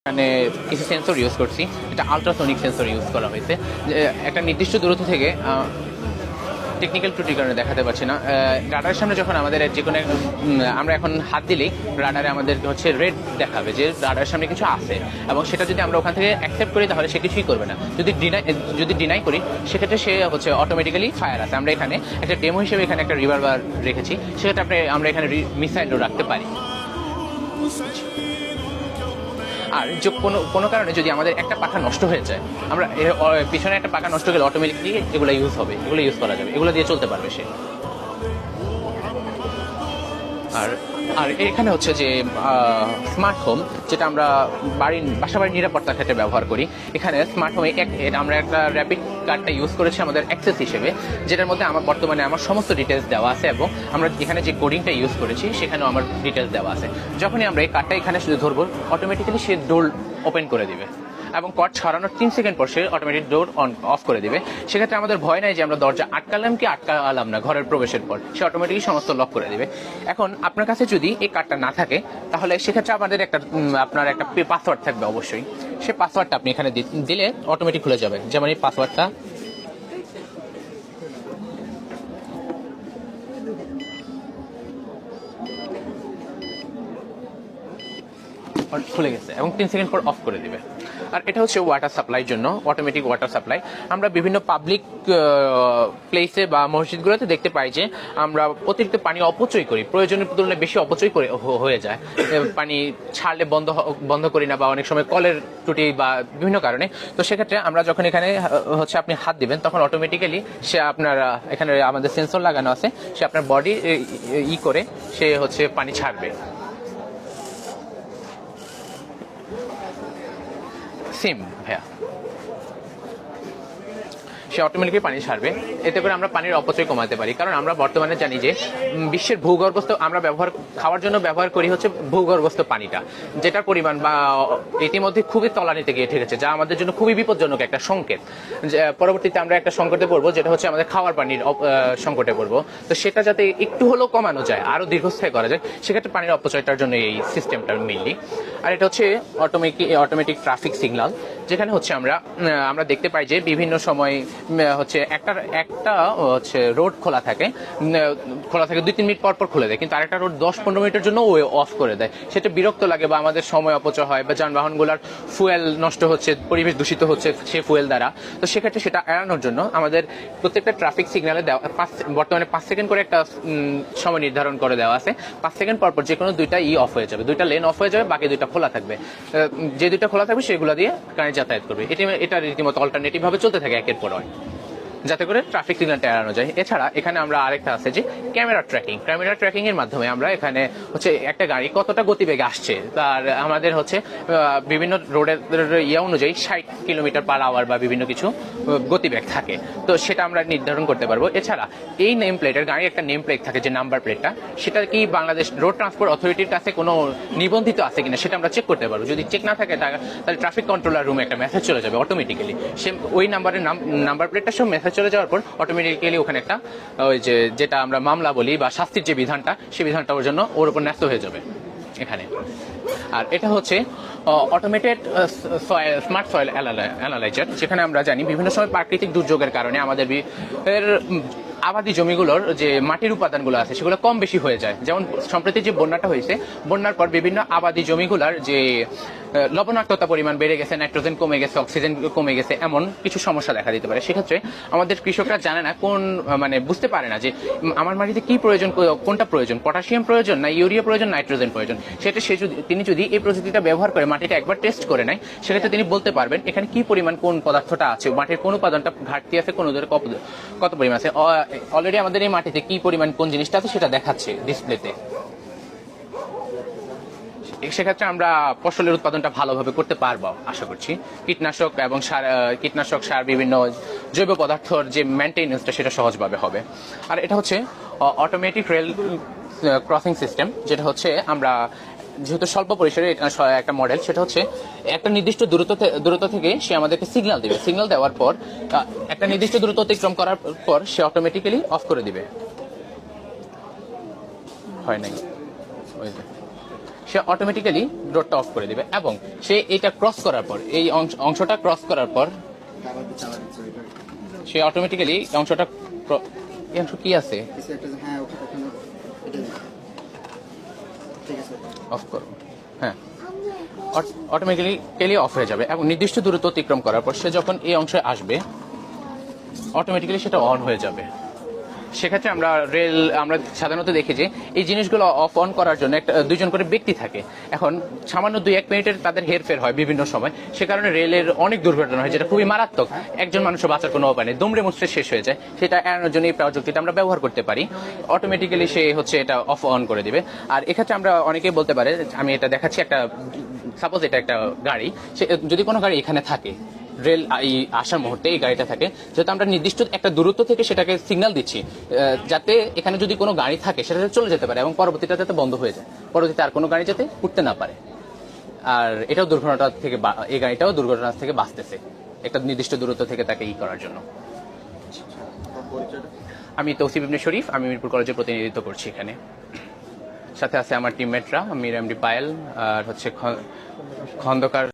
এখানে কিছু sensor use করছি, এটা আলট্রাসনিক সেন্সর ইউজ করা হয়েছে। একটা নির্দিষ্ট দূরত্ব থেকে টেকনিক্যাল ত্রুটির কারণে দেখাতে পারছি না, রাডারের সামনে যখন আমাদের যে কোনো আমরা এখন হাত দিলেই রাডারে আমাদের হচ্ছে রেড দেখাবে যে রাডারের সামনে কিছু আছে, এবং সেটা যদি আমরা ওখান থেকে অ্যাকসেপ্ট করি তাহলে সে কিছুই করবে না। যদি ডিনাই করি সেক্ষেত্রে সে হচ্ছে অটোমেটিক্যালি ফায়ার আছে। আমরা এখানে একটা ডেমো হিসেবে এখানে একটা রিভলভার রেখেছি, সেক্ষেত্রে আমরা এখানে মিসাইলও রাখতে পারি। আর যে কোনো কারণে যদি আমাদের একটা পাখা নষ্ট হয়ে যায়, আমরা পিছনে একটা পাখা নষ্ট গেলে অটোমেটিকলি এগুলো ইউজ হবে, এগুলো ইউজ করা যাবে, এগুলো দিয়ে চলতে পারবে সে। আর এখানে হচ্ছে যে স্মার্ট হোম, যেটা আমরা বাসাবাড়ির নিরাপত্তার ক্ষেত্রে ব্যবহার করি। এখানে স্মার্ট হোমে আমরা একটা র্যাপিড কার্ডটা ইউজ করেছি আমাদের অ্যাক্সেস হিসেবে, যেটার মধ্যে বর্তমানে আমার সমস্ত ডিটেলস দেওয়া আছে, এবং আমরা এখানে যে কোডিংটা ইউজ করেছি সেখানেও আমার ডিটেলস দেওয়া আছে। যখনই আমরা এই কার্ডটা এখানে শুধু ধরবো, অটোমেটিক্যালি সে ডোর ওপেন করে দিবে, এবং কর্ড ছড়ানোর 3 সেকেন্ড পর সে অটোমেটিক ডোর অফ করে দিবে। সেক্ষেত্রে আমাদের ভয় নাই যে আমরা দরজা আটকালাম কি আটকালাম না, ঘরের প্রবেশের পর সে অটোমেটিকলি সমস্ত লক করে দিবে। এখন আপনার কাছে যদি এই কার্ডটা না থাকে, তাহলে সেক্ষেত্রে আমাদের আপনার একটা পাসওয়ার্ড থাকবে অবশ্যই। সে পাসওয়ার্ডটা আপনি এখানে দিলে অটোমেটিক খুলে যাবে। যেমন এই পাসওয়ার্ডটা খুলে গেছে, এবং 3 সেকেন্ড পর অফ করে দিবে। আর এটা হচ্ছে ওয়াটার সাপ্লাইয়ের জন্য, অটোমেটিক ওয়াটার সাপ্লাই। আমরা বিভিন্ন পাবলিক প্লেসে বা মসজিদগুলোতে দেখতে পাই যে আমরা অতিরিক্ত পানি অপচয় করি, প্রয়োজনের তুলনায় বেশি অপচয় করে হয়ে যায়। পানি ছাড়লে বন্ধ করি না, বা অনেক সময় কলের ত্রুটি বা বিভিন্ন কারণে। তো সেক্ষেত্রে আমরা যখন এখানে হচ্ছে আপনি হাত দিবেন, তখন অটোমেটিক্যালি সে আপনার এখানে আমাদের সেন্সর লাগানো আছে, সে আপনার বডি করে সে হচ্ছে পানি ছাড়বে। সেম ভাইয়া, সে অটোমেটিকলি পানি ছাড়বে। এতে করে আমরা পানির অপচয় কমাতে পারি, কারণ আমরা বর্তমানে জানি যে বিশ্বের ভূগর্ভস্থ আমরা খাওয়ার জন্য ব্যবহার করি হচ্ছে ভূগর্ভস্থ পানিটা, যেটার পরিমাণ বা ইতিমধ্যে খুবই তলানিতে গিয়ে ঠেকেছে, যা আমাদের জন্য খুবই বিপজ্জনক একটা সংকেত। পরবর্তীতে আমরা একটা সংকটে পড়বো, যেটা হচ্ছে আমাদের খাওয়ার পানির সংকটে পড়বো। তো সেটা যাতে একটু হলেও কমানো যায়, আরো দীর্ঘস্থায়ী করা যায়, সেক্ষেত্রে পানির অপচয়টার জন্য এই সিস্টেমটা মেইনলি। আর এটা হচ্ছে অটোমেটিক ট্রাফিক সিগন্যাল, যেখানে হচ্ছে আমরা দেখতে পাই যে বিভিন্ন সময় হচ্ছে একটা হচ্ছে রোড খোলা থাকে 2-3 মিনিট পর খুলে দেয়, কিন্তু আরেকটা রোড 10-15 মিনিটের জন্য ও অফ করে দেয়। সেটা বিরক্ত লাগে, বা আমাদের সময় অপচয় হয়, বা যানবাহনগুলোর ফুয়েল নষ্ট হচ্ছে, পরিবেশ দূষিত হচ্ছে সে ফুয়েল দ্বারা। তো সেক্ষেত্রে সেটা এড়ানোর জন্য আমাদের প্রত্যেকটা ট্রাফিক সিগন্যালে বর্তমানে 5 সেকেন্ড করে একটা সময় নির্ধারণ করে দেওয়া আছে। 5 সেকেন্ড পর যে কোনো দুইটা অফ হয়ে যাবে, দুইটা লেন অফ হয়ে যাবে, বাকি দুইটা খোলা থাকবে। যে দুইটা খোলা থাকবে সেগুলো দিয়ে গাড়ি যাতায়াত করবে। এটা রীতিমতো অল্টারনেটিভ ভাবে চলতে থাকে একের পর এক, যাতে করে ট্রাফিক সিগন্যালটা এড়ানো যায়। এছাড়া এখানে আমরা আরেকটা আছে যে ক্যামেরা ট্র্যাকিং এর মাধ্যমে আমরা এখানে হচ্ছে একটা গাড়ি কতটা গতিবেগে আসছে, তার আমাদের হচ্ছে বিভিন্ন রোডের অনুযায়ী 60 কিলোমিটার/আওয়ার বা বিভিন্ন কিছু গতিবেগ থাকে, তো সেটা আমরা নির্ধারণ করতে পারবো। এছাড়া এই নেম প্লেটের গাড়ির একটা নেম প্লেট থাকে, যে নাম্বার প্লেটটা, সেটা কি বাংলাদেশ রোড ট্রান্সপোর্ট অথরিটির কাছে কোনো নিবন্ধিত আছে কিনা সেটা আমরা চেক করতে পারবো। যদি চেক না থাকে তাহলে ট্রাফিক কন্ট্রোলার রুমে একটা মেসেজ চলে যাবে অটোমেটিক্যালি। সে ওই নাম্বার প্লেটটার সব মেসেজ চলে যাওয়ার পর অটোমেটিক্যালি ওখানে একটা যেটা আমরা মামলা বলি বা শাস্তির যে বিধানটা, সেই বিধানটা ওর উপর ন্যস্ত হয়ে যাবে এখানে। আর এটা হচ্ছে অটোমেটেড স্মার্ট সয়েল অ্যানালাইজার, যেখানে আমরা জানি বিভিন্ন সময় প্রাকৃতিক দুর্যোগের কারণে আমাদের আবাদি জমিগুলোর যে মাটির উপাদানগুলো আছে সেগুলো কম বেশি হয়ে যায়। যেমন সম্প্রতি যে বন্যাটা হয়েছে, বন্যার পর বিভিন্ন আবাদি জমিগুলোর যে লবণাক্ততা পরিমাণ বেড়ে গেছে, নাইট্রোজেন কমে গেছে, অক্সিজেন কমে গেছে, এমন কিছু সমস্যা দেখা দিতে পারে। সেক্ষেত্রে আমাদের কৃষকরা জানে না বুঝতে পারে না যে আমার মাটিতে কি প্রয়োজন, কোনটা প্রয়োজন, পটাশিয়াম প্রয়োজন না ইউরিয়া প্রয়োজন, নাইট্রোজেন প্রয়োজন। সেটা তিনি যদি এই প্রযুক্তিটা ব্যবহার করে মাটিটা একবার টেস্ট করে নেয়, সেক্ষেত্রে তিনি বলতে পারবেন এখানে কি পরিমাণ কোন পদার্থটা আছে, মাটির কোন উপাদানটা ঘাটতি আছে, কোন কত পরিমাণ আছে। অলরেডি আমাদের এই মাটিতে কি পরিমাণ কোন জিনিসটা আছে সেটা দেখাচ্ছে ডিসপ্লেতে। সেক্ষেত্রে আমরা ফসলের উৎপাদনটা ভালোভাবে করতে পারবো আশা করছি। কীটনাশক সার বিভিন্ন জৈব পদার্থর যে মেনটেন্যান্সটা সেটা সহজভাবে হবে। আর এটা হচ্ছে অটোমেটিক রেল ক্রসিং সিস্টেম, যেটা হচ্ছে আমরা যেহেতু স্বল্প পরিসরে একটা মডেল, সেটা হচ্ছে একটা নির্দিষ্ট দূরত্ব থেকে সে আমাদেরকে সিগন্যাল দেবে। সিগন্যাল দেওয়ার পর একটা নির্দিষ্ট দূরত্ব অতিক্রম করার পর সে অটোমেটিক্যালি অফ করে দিবে। হয় নাই সে অটোমেটিক্যালি রোডটা অফ করে দিবে এবং সে এটা ক্রস করার পর এই অংশটা ক্রস করার পর সে অটোমেটিক্যালি অংশটা এই অংশ কি আছে অফ করো, হ্যাঁ, অটোমেটিক্যালি অফ হয়ে যাবে এবং নির্দিষ্ট দূরত্ব অতিক্রম করার পর সে যখন এই অংশে আসবে অটোমেটিক্যালি সেটা অন হয়ে যাবে। সেক্ষেত্রে আমরা সাধারণত দেখি যে এই জিনিসগুলো অফ অন করার জন্য দুইজন করে ব্যক্তি থাকে। এখন সামান্য 2-1 মিনিটের তাদের হেরফের হয় বিভিন্ন সময়, সে কারণে রেলের অনেক দুর্ঘটনা হয় যেটা খুবই মারাত্মক। একজন মানুষও বাঁচার কোনো উপায় নেই, দুমড়ে মুচড়ে শেষ হয়ে যায়। সেটা এড়ানোর জন্য এই প্রযুক্তিটা আমরা ব্যবহার করতে পারি। অটোমেটিক্যালি সে হচ্ছে এটা অফ অন করে দিবে। আর এক্ষেত্রে আমরা অনেকেই বলতে পারে, আমি এটা দেখাচ্ছি, একটা সাপোজ এটা একটা গাড়ি, সে যদি কোনো গাড়ি এখানে থাকে রেল এই আসার মুহূর্তে এই গাড়িটা থাকে, যেহেতু আমরা নির্দিষ্ট একটা দূরত্ব থেকে সেটাকে সিগন্যাল দিচ্ছি যাতে এখানে যদি কোনো গাড়ি থাকে সেটা চলে যেতে পারে এবং পরবর্তীটা যাতে বন্ধ হয়ে যায়, পরবর্তীতে আর কোনো গাড়ি যাতে উঠতে না পারে। আর এটাও দুর্ঘটনা থেকে এই গাড়িটাও দুর্ঘটনা থেকে বাঁচতেছে একটা নির্দিষ্ট দূরত্ব থেকে তাকে করার জন্য। আমি তৌসিফ ইবনে শরীফ, আমি মিরপুর কলেজে প্রতিনিধিত্ব করছি এখানে। সাথে আছে আমার টিমমেটরা, মীর এমডি পায়েল আর হচ্ছে খন্দকার